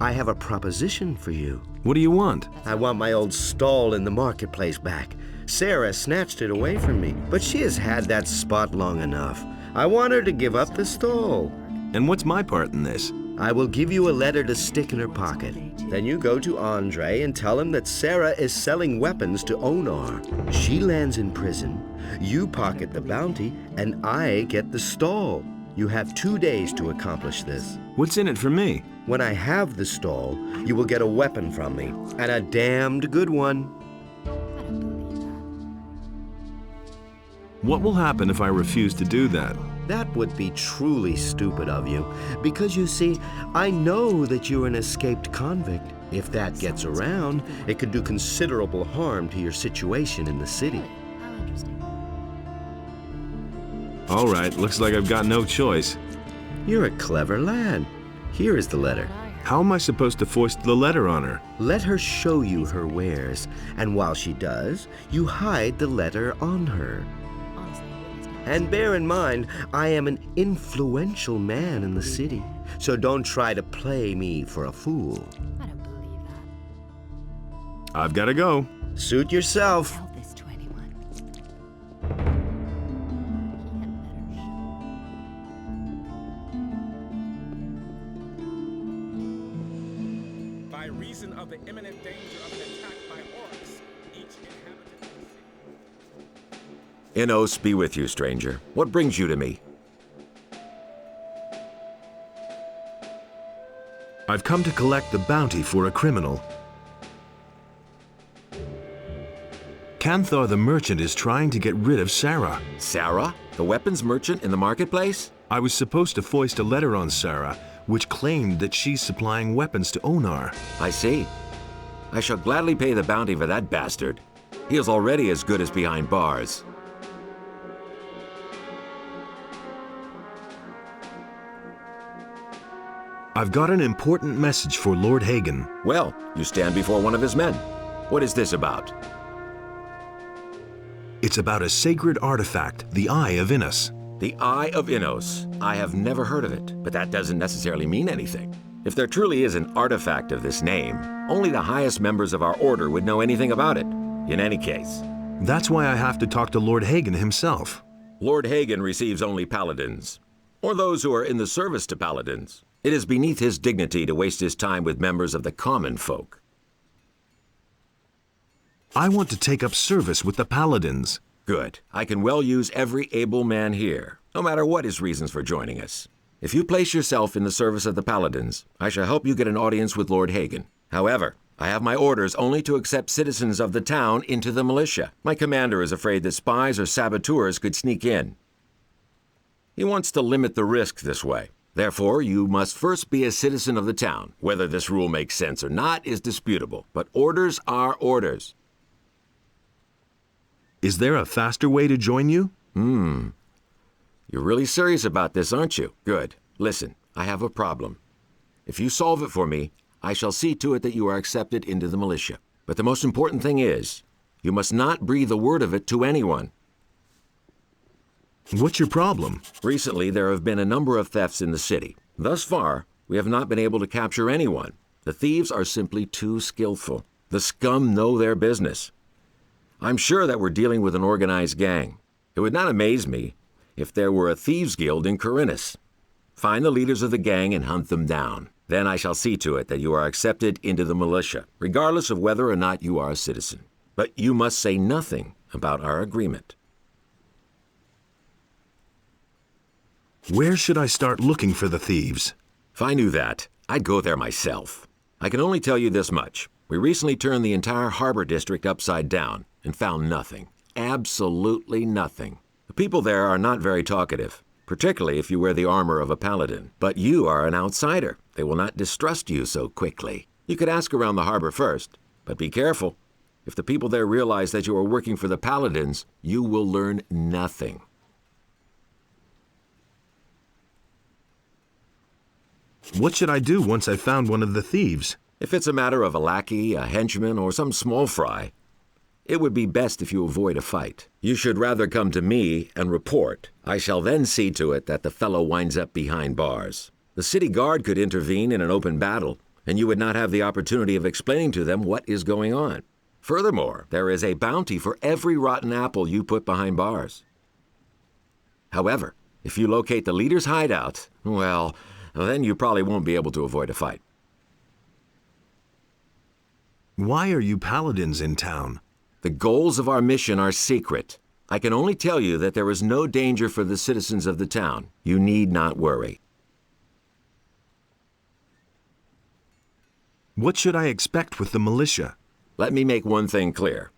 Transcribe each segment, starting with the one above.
I have a proposition for you. What do you want? I want my old stall in the marketplace back. Sarah snatched it away from me, but she has had that spot long enough. I want her to give up the stall. And what's my part in this? I will give you a letter to stick in her pocket. Then you go to Andre and tell him that Sarah is selling weapons to Onar. She lands in prison, you pocket the bounty, and I get the stall. You have 2 days to accomplish this. What's in it for me? When I have the stall, you will get a weapon from me, and a damned good one. What will happen if I refuse to do that? That would be truly stupid of you, because you see, I know that you're an escaped convict. If that gets around, it could do considerable harm to your situation in the city. All right, looks like I've got no choice. You're a clever lad. Here is the letter. How am I supposed to foist the letter on her? Let her show you her wares, and while she does, you hide the letter on her. And bear in mind, I am an influential man in the city, so don't try to play me for a fool. I don't believe that. I've got to go. Suit yourself. Tell this to anyone. By reason of the imminent danger of an attack by orcs, each inhabitant of the city... Inos be with you, stranger. What brings you to me? I've come to collect the bounty for a criminal. Canthar the merchant is trying to get rid of Sarah. Sarah? The weapons merchant in the marketplace? I was supposed to foist a letter on Sarah, which claimed that she's supplying weapons to Onar. I see. I shall gladly pay the bounty for that bastard. He is already as good as behind bars. I've got an important message for Lord Hagen. Well, you stand before one of his men. What is this about? It's about a sacred artifact, the Eye of Inos. The Eye of Inos. I have never heard of it, but that doesn't necessarily mean anything. If there truly is an artifact of this name, only the highest members of our order would know anything about it. In any case. That's why I have to talk to Lord Hagen himself. Lord Hagen receives only paladins, or those who are in the service to paladins. It is beneath his dignity to waste his time with members of the common folk. I want to take up service with the paladins. Good. I can well use every able man here, no matter what his reasons for joining us. If you place yourself in the service of the paladins, I shall help you get an audience with Lord Hagen. However, I have my orders only to accept citizens of the town into the militia. My commander is afraid that spies or saboteurs could sneak in. He wants to limit the risk this way. Therefore, you must first be a citizen of the town. Whether this rule makes sense or not is disputable, but orders are orders. Is there a faster way to join you? You're really serious about this, aren't you? Good. Listen, I have a problem. If you solve it for me, I shall see to it that you are accepted into the militia. But the most important thing is, you must not breathe a word of it to anyone. What's your problem? Recently, there have been a number of thefts in the city. Thus far, we have not been able to capture anyone. The thieves are simply too skillful. The scum know their business. I'm sure that we're dealing with an organized gang. It would not amaze me if there were a thieves' guild in Corinus. Find the leaders of the gang and hunt them down. Then I shall see to it that you are accepted into the militia, regardless of whether or not you are a citizen. But you must say nothing about our agreement. Where should I start looking for the thieves? If I knew that, I'd go there myself. I can only tell you this much. We recently turned the entire harbor district upside down and found nothing. Absolutely nothing. The people there are not very talkative, particularly if you wear the armor of a paladin. But you are an outsider. They will not distrust you so quickly. You could ask around the harbor first, but be careful. If the people there realize that you are working for the paladins, you will learn nothing. What should I do once I've found one of the thieves? If it's a matter of a lackey, a henchman, or some small fry, it would be best if you avoid a fight. You should rather come to me and report. I shall then see to it that the fellow winds up behind bars. The city guard could intervene in an open battle, and you would not have the opportunity of explaining to them what is going on. Furthermore, there is a bounty for every rotten apple you put behind bars. However, if you locate the leader's hideout, well, then you probably won't be able to avoid a fight. Why are you paladins in town? The goals of our mission are secret. I can only tell you that there is no danger for the citizens of the town. You need not worry. What should I expect with the militia? Let me make one thing clear.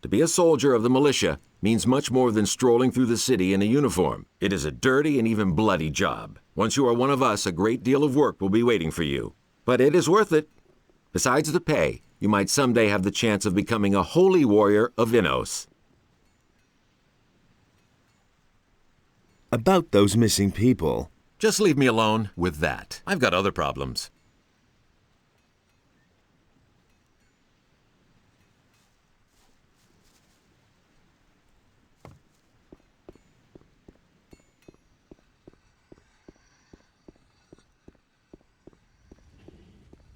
To be a soldier of the militia means much more than strolling through the city in a uniform. It is a dirty and even bloody job. Once you are one of us, a great deal of work will be waiting for you. But it is worth it. Besides the pay, you might someday have the chance of becoming a holy warrior of Innos. About those missing people. Just leave me alone with that. I've got other problems.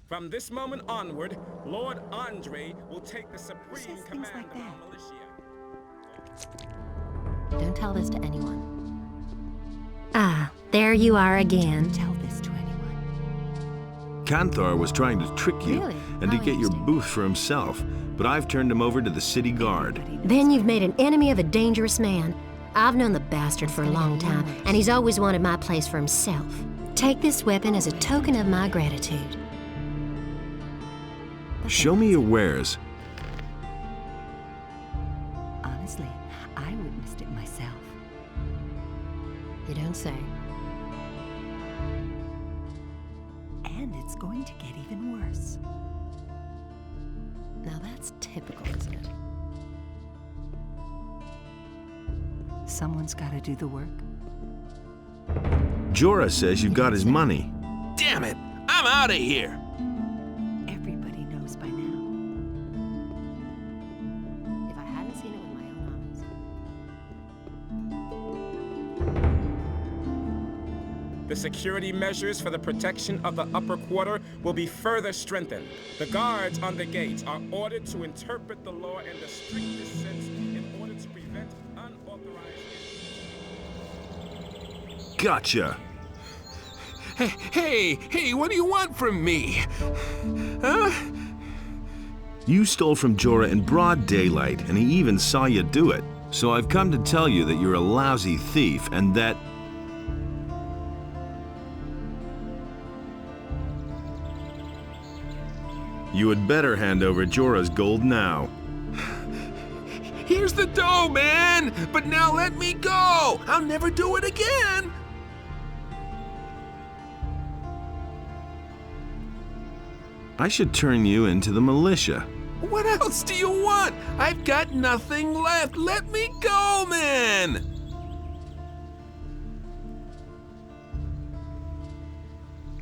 From this moment onward, Lord Andre will take the supreme Says things command like of our that. militia. Don't tell this to anyone. Ah, there you are again. Don't tell this to anyone. Canthar was trying to trick you Really? and to How get your interesting. booth for himself, but I've turned him over to the city guard. Then you've made an enemy of a dangerous man. I've known the bastard for a long time, and he's always wanted my place for himself. Take this weapon as a token of my gratitude. Show me your wares. Honestly, I witnessed it myself. You don't say. And it's going to get even worse. Now that's typical, isn't it? Someone's got to do the work. Jorah says you've got his money. Damn it! I'm out of here! Everybody knows by now. If I hadn't seen it with my own eyes. The security measures for the protection of the upper quarter will be further strengthened. The guards on the gates are ordered to interpret the law in the strictest sense in order to prevent unauthorized... Gotcha. Hey, what do you want from me? Huh? You stole from Jorah in broad daylight, and he even saw you do it. So I've come to tell you that you're a lousy thief, and that... you had better hand over Jorah's gold now. Here's the dough, man! But now let me go! I'll never do it again! I should turn you into the militia. What else do you want? I've got nothing left. Let me go, man!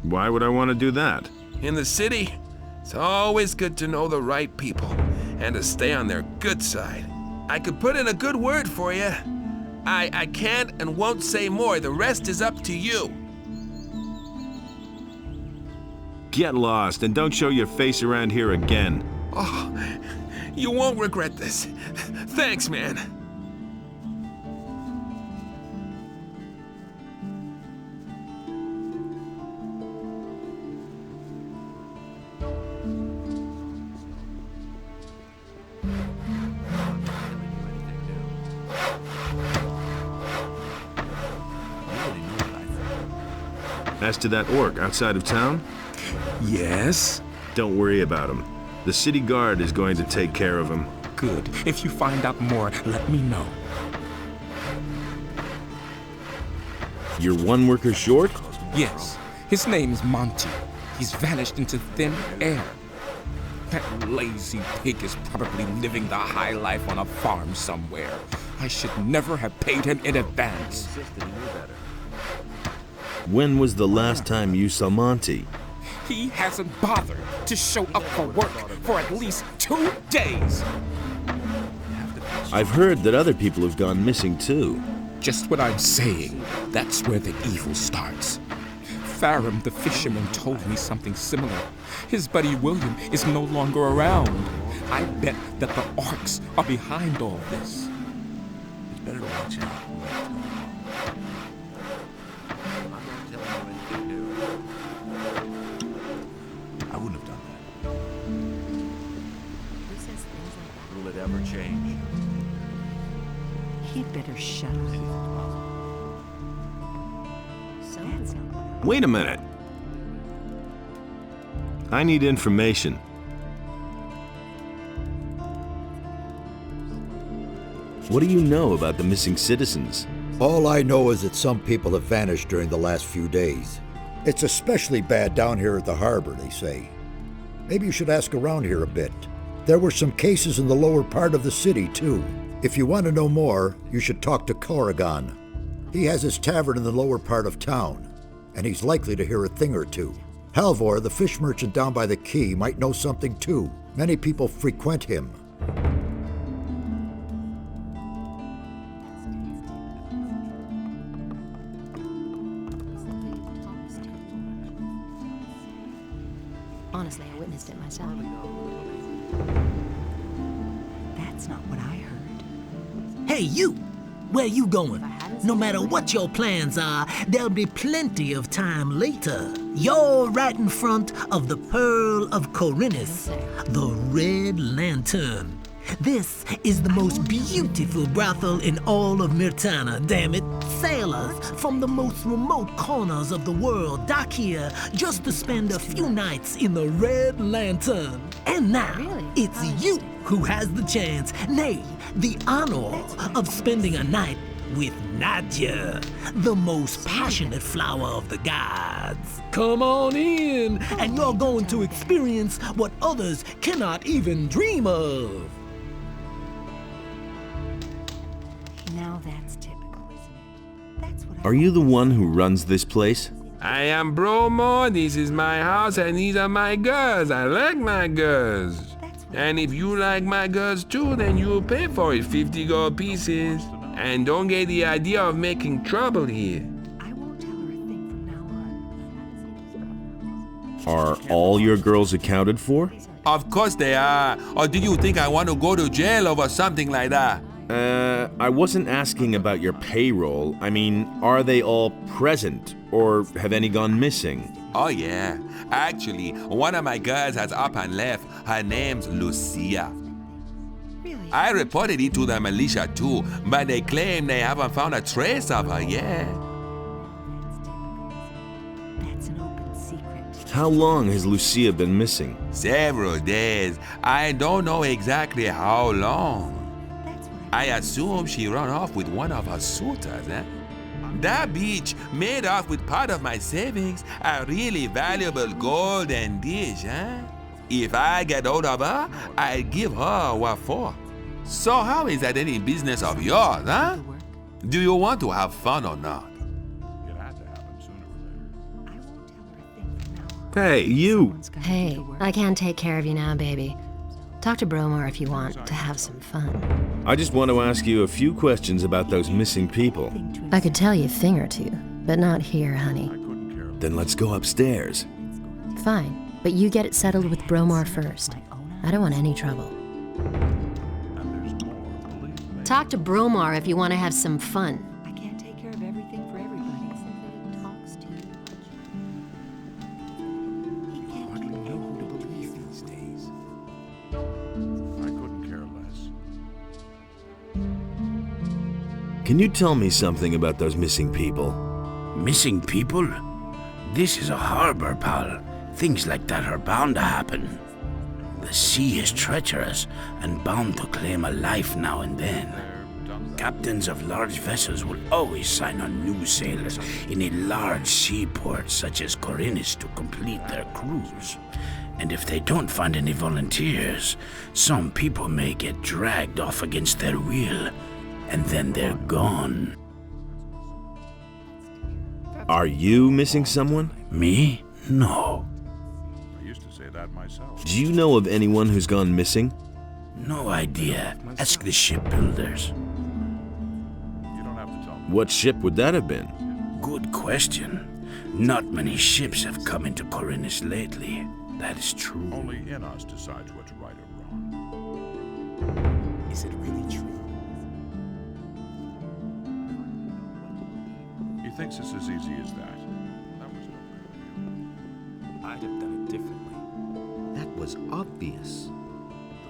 Why would I want to do that? In the city, it's always good to know the right people and to stay on their good side. I could put in a good word for you. I can't and won't say more. The rest is up to you. Get lost and don't show your face around here again. Oh, you won't regret this. Thanks, man. As to that orc outside of town, Yes? don't worry about him. The city guard is going to take care of him. Good. If you find out more, let me know. You're one worker short? Yes. His name's Monty. He's vanished into thin air. That lazy pig is probably living the high life on a farm somewhere. I should never have paid him in advance. When was the last time you saw Monty? He hasn't bothered to show up for work for at least 2 days. I've heard that other people have gone missing too. Just what I'm saying. That's where the evil starts. Farum the fisherman told me something similar. His buddy William is no longer around. I bet that the orcs are behind all this. It's better to watch out. I wouldn't have done that. Who says things like that? Will it ever change? He'd better shut up. That's not what Wait a minute. I need information. What do you know about the missing citizens? All I know is that some people have vanished during the last few days. It's especially bad down here at the harbor, they say. Maybe you should ask around here a bit. There were some cases in the lower part of the city, too. If you want to know more, you should talk to Corrigan. He has his tavern in the lower part of town, and he's likely to hear a thing or two. Halvor, the fish merchant down by the quay, might know something too. Many people frequent him. Honestly, I witnessed it myself. That's not what I heard. Hey, you! Where you going? No matter what your plans are, there'll be plenty of time later. You're right in front of the Pearl of Corinus, the Red Lantern. This is the most beautiful brothel in all of Myrtana, damn it. Sailors from the most remote corners of the world dock here just to spend a few nights in the Red Lantern. And now, it's you who has the chance, nay, the honor of spending a night with Nadia, the most passionate flower of the gods. Come on in, and you're going to experience what others cannot even dream of. Now that's typical, isn't it? That's what Are you the one who runs this place? I am Bromo, this is my house, and these are my girls. I like my girls. And if you like my girls too, then you'll pay for it, 50 gold pieces. And don't get the idea of making trouble here. I won't tell her a thing from now on. Are all your girls accounted for? Of course they are. Or do you think I want to go to jail over something like that? I wasn't asking about your payroll. I mean, are they all present, or have any gone missing? Oh yeah. Actually, one of my girls has up and left. Her name's Lucia. Really? I reported it to the militia too, but they claim they haven't found a trace of her yet. That's an open secret. How long has Lucia been missing? Several days. I don't know exactly how long. That's what I assume she ran off with one of her suitors, eh? That bitch made off with part of my savings, a really valuable golden dish, eh? If I get hold of her, I'll give her what for. So how is that any business of yours, huh? Do you want to have fun or not? It had to happen sooner or later. I won't tell her a thing from now on. Hey, you! Someone's gonna Hey, get to work. I can take care of you now, baby. Talk to Bromar if you want to have some fun. I just want to ask you a few questions about those missing people. I could tell you a thing or two, but not here, honey. Then let's go upstairs. Fine, but you get it settled with Bromar first. I don't want any trouble. And there's more, believe me. Talk to Bromar if you want to have some fun. I can't take care of everything for everybody. Somebody talks too much. He can't know who to believe these days. I couldn't care less. Can you tell me something about those missing people? Missing people? This is a harbor, pal. Things like that are bound to happen. The sea is treacherous and bound to claim a life now and then. Captains of large vessels will always sign on new sailors in a large seaport such as Corinus to complete their cruise. And if they don't find any volunteers, some people may get dragged off against their will, and then they're gone. Are you missing someone? Me? No. I used to say that myself. Do you know of anyone who's gone missing? No idea. Ask the shipbuilders. You don't have to tell me. What ship would that have been? Good question. Not many ships have come into Corinus lately. That is true. Only Enos decides what's right or wrong. Is it really true? He thinks it's as easy as that. That was no big deal. I'd have done it differently. That was obvious.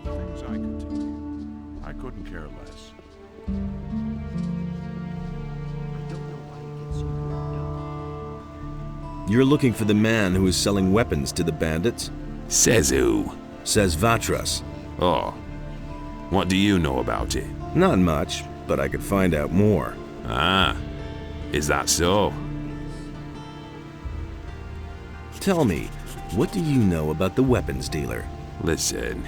The things I could tell you, I couldn't care less. You're looking for the man who is selling weapons to the bandits? Says who? Says Vatras. Oh. What do you know about it? Not much, but I could find out more. Ah. Is that so? Tell me, what do you know about the weapons dealer? Listen,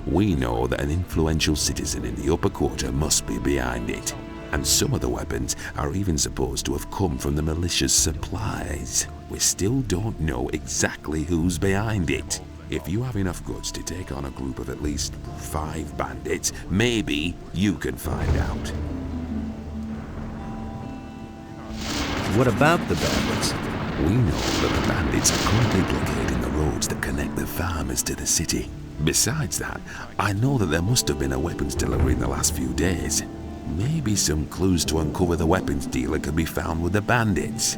we know that an influential citizen in the upper quarter must be behind it. And some of the weapons are even supposed to have come from the militia's supplies. We still don't know exactly who's behind it. If you have enough guts to take on a group of at least 5 bandits, maybe you can find out. What about the bandits? We know that the bandits are currently blockading the roads that connect the farmers to the city. Besides that, I know that there must have been a weapons delivery in the last few days. Maybe some clues to uncover the weapons dealer could be found with the bandits.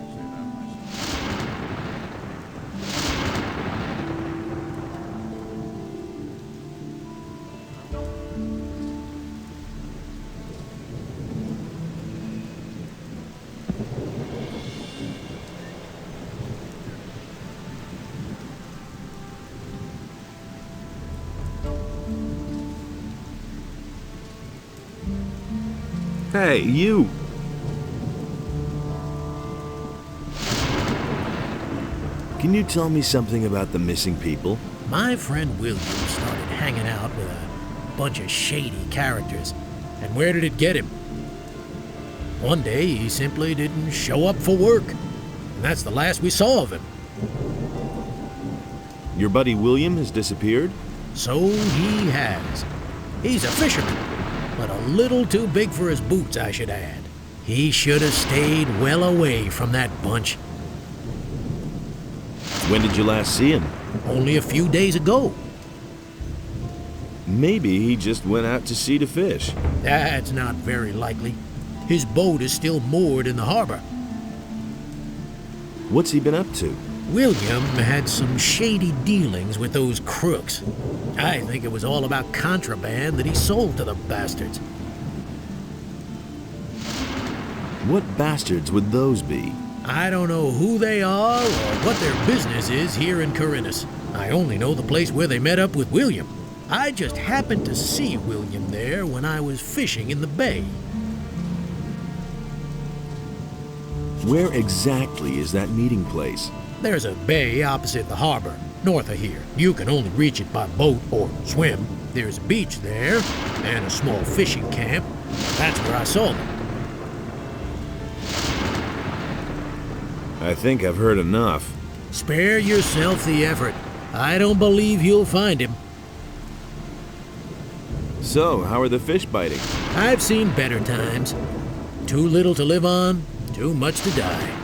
Hey, you! Can you tell me something about the missing people? My friend William started hanging out with a bunch of shady characters. And where did it get him? One day he simply didn't show up for work. And that's the last we saw of him. Your buddy William has disappeared? So he has. He's a fisherman, but a little too big for his boots, I should add. He should have stayed well away from that bunch. When did you last see him? Only a few days ago. Maybe he just went out to sea to fish. That's not very likely. His boat is still moored in the harbor. What's he been up to? William had some shady dealings with those crooks. I think it was all about contraband that he sold to the bastards. What bastards would those be? I don't know who they are or what their business is here in Corinus. I only know the place where they met up with William. I just happened to see William there when I was fishing in the bay. Where exactly is that meeting place? There's a bay opposite the harbor, north of here. You can only reach it by boat or swim. There's a beach there, and a small fishing camp. That's where I saw them. I think I've heard enough. Spare yourself the effort. I don't believe you'll find him. So, how are the fish biting? I've seen better times. Too little to live on, too much to die.